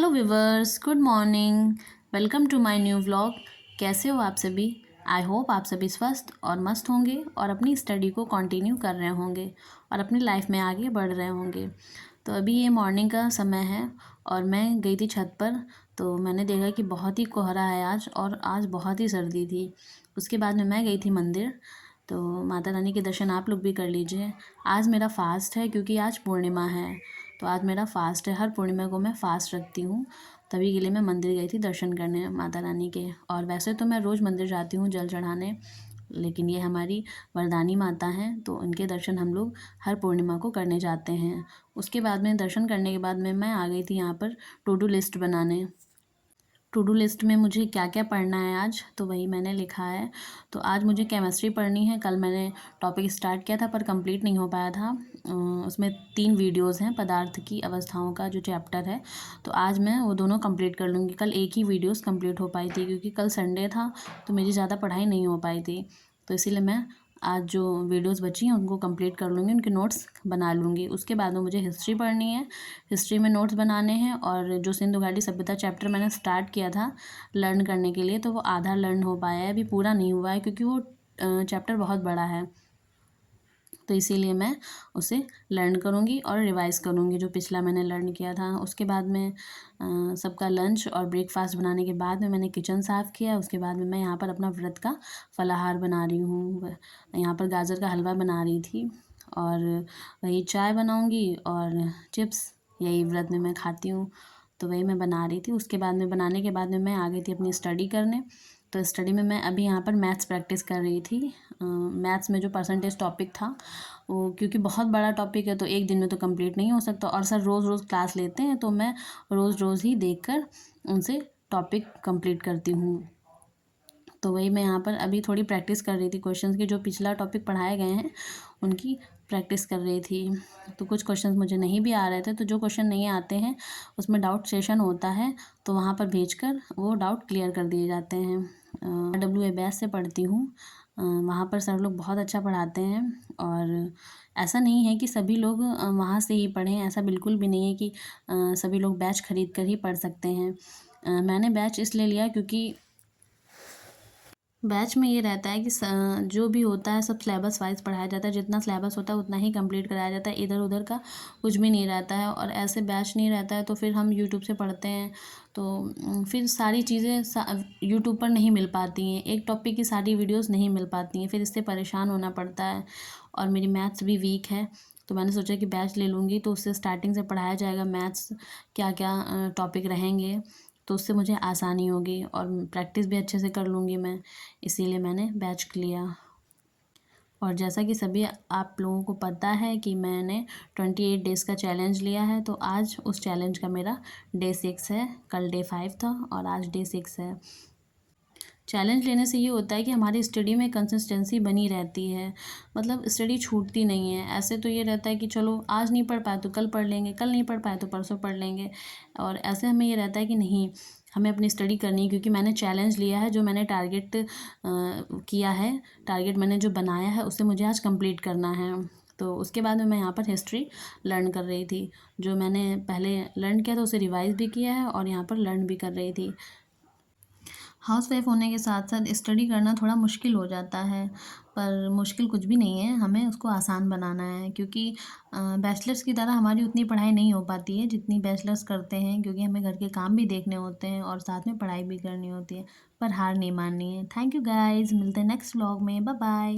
Hello viewers, good morning. Welcome to my new vlog. कैसे हो आप सभी? आई होप आप सभी स्वस्थ और मस्त होंगे और अपनी स्टडी को कंटिन्यू कर रहे होंगे और अपनी लाइफ में आगे बढ़ रहे होंगे। तो अभी ये मॉर्निंग का समय है और मैं गई थी छत पर। तो मैंने देखा कि बहुत ही कोहरा है आज और आज बहुत ही सर्दी थी। उसके बाद में मैं गई थी मंदिर। तो माता रानी के दर्शन आप लोग भी कर लीजिए। आज मेरा फास्ट है क्योंकि आज पूर्णिमा है। तो आज मेरा फ़ास्ट है, हर पूर्णिमा को मैं फ़ास्ट रखती हूँ। तभी के लिए मैं मंदिर गई थी दर्शन करने माता रानी के। और वैसे तो मैं रोज़ मंदिर जाती हूँ जल चढ़ाने, लेकिन ये हमारी वरदानी माता हैं तो उनके दर्शन हम लोग हर पूर्णिमा को करने जाते हैं। उसके बाद में दर्शन करने के बाद में मैं आ गई थी यहाँ पर टू डू लिस्ट बनाने। टू डू लिस्ट में मुझे क्या क्या पढ़ना है आज, तो वही मैंने लिखा है। तो आज मुझे केमिस्ट्री पढ़नी है। कल मैंने टॉपिक स्टार्ट किया था पर कंप्लीट नहीं हो पाया था। उसमें 3 वीडियोस हैं पदार्थ की अवस्थाओं का जो चैप्टर है। तो आज मैं वो दोनों कंप्लीट कर लूँगी। कल एक ही वीडियोस कंप्लीट हो पाई थी क्योंकि कल संडे था तो मेरी ज़्यादा पढ़ाई नहीं हो पाई थी। तो इसीलिए मैं आज जो वीडियोस बची हैं उनको कंप्लीट कर लूँगी, उनके नोट्स बना लूँगी। उसके बाद में मुझे हिस्ट्री पढ़नी है। हिस्ट्री में नोट्स बनाने हैं और जो सिंधु घाटी सभ्यता चैप्टर मैंने स्टार्ट किया था लर्न करने के लिए, तो वो आधा लर्न हो पाया है, अभी पूरा नहीं हुआ है क्योंकि वो चैप्टर बहुत बड़ा है। तो इसीलिए मैं उसे लर्न करूँगी और रिवाइज़ करूँगी जो पिछला मैंने लर्न किया था। उसके बाद में सबका लंच और ब्रेकफास्ट बनाने के बाद में मैंने किचन साफ़ किया। उसके बाद में मैं यहाँ पर अपना व्रत का फलाहार बना रही हूँ। यहाँ पर गाजर का हलवा बना रही थी और वही चाय बनाऊँगी और चिप्स, यही व्रत में मैं खाती हूँ। तो वही मैं बना रही थी। उसके बाद में बनाने के बाद में मैं आ गई थी अपनी स्टडी करने। तो स्टडी में मैं अभी यहाँ पर मैथ्स प्रैक्टिस कर रही थी। मैथ्स में जो परसेंटेज टॉपिक था वो, क्योंकि बहुत बड़ा टॉपिक है तो एक दिन में तो कंप्लीट नहीं हो सकता और सर रोज़ रोज़ क्लास लेते हैं तो मैं रोज़ रोज़ ही देखकर उनसे टॉपिक कंप्लीट करती हूँ। तो वही मैं यहाँ पर अभी थोड़ी प्रैक्टिस कर रही थी क्वेश्चंस की, जो पिछला टॉपिक पढ़ाए गए हैं उनकी प्रैक्टिस कर रही थी। तो कुछ क्वेश्चंस मुझे नहीं भी आ रहे थे, तो जो क्वेश्चन नहीं आते हैं उसमें डाउट सेशन होता है तो वहाँ पर भेजकर वो डाउट क्लियर कर दिए जाते हैं। WA बैच से पढ़ती हूँ। वहाँ पर सर लोग बहुत अच्छा पढ़ाते हैं और ऐसा नहीं है कि सभी लोग वहाँ से ही पढ़ें, ऐसा बिल्कुल भी नहीं है कि सभी लोग बैच खरीद कर ही पढ़ सकते हैं। मैंने बैच इसलिए लिया क्योंकि बैच में ये रहता है कि जो भी होता है सब सिलेबस वाइज पढ़ाया जाता है। जितना सिलेबस होता है उतना ही कंप्लीट कराया जाता है, इधर उधर का कुछ भी नहीं रहता है। और ऐसे बैच नहीं रहता है तो फिर हम यूट्यूब से पढ़ते हैं तो फिर सारी चीज़ें यूट्यूब पर नहीं मिल पाती हैं। एक टॉपिक की सारी वीडियोस नहीं मिल पाती हैं, फिर इससे परेशान होना पड़ता है। और मेरी मैथ्स भी वीक है तो मैंने सोचा कि बैच ले लूँगी तो उससे स्टार्टिंग से पढ़ाया जाएगा मैथ्स, क्या क्या टॉपिक रहेंगे, तो उससे मुझे आसानी होगी और प्रैक्टिस भी अच्छे से कर लूँगी मैं। इसीलिए मैंने बैच लिया। और जैसा कि सभी आप लोगों को पता है कि मैंने 28 डेज़ का चैलेंज लिया है, तो आज उस चैलेंज का मेरा डे 6 है। कल डे 5 था और आज डे 6 है। चैलेंज लेने से ये होता है कि हमारी स्टडी में कंसिस्टेंसी बनी रहती है, मतलब स्टडी छूटती नहीं है। ऐसे तो ये रहता है कि चलो आज नहीं पढ़ पाए तो कल पढ़ लेंगे, कल नहीं पढ़ पाए तो परसों पढ़ लेंगे। और ऐसे हमें ये रहता है कि नहीं, हमें अपनी स्टडी करनी है क्योंकि मैंने चैलेंज लिया है, जो मैंने टारगेट किया है, टारगेट मैंने जो बनाया है उसे मुझे आज कंप्लीट करना है। तो उसके बाद में मैं यहाँ पर हिस्ट्री लर्न कर रही थी। जो मैंने पहले लर्न किया था उसे रिवाइज़ भी किया है और यहाँ पर लर्न भी कर रही थी। हाउसवाइफ होने के साथ साथ स्टडी करना थोड़ा मुश्किल हो जाता है, पर मुश्किल कुछ भी नहीं है, हमें उसको आसान बनाना है। क्योंकि बैचलर्स की तरह हमारी उतनी पढ़ाई नहीं हो पाती है जितनी बैचलर्स करते हैं, क्योंकि हमें घर के काम भी देखने होते हैं और साथ में पढ़ाई भी करनी होती है। पर हार नहीं माननी है। थैंक यू गाइज़, मिलते हैं नेक्स्ट व्लॉग में। Bye bye.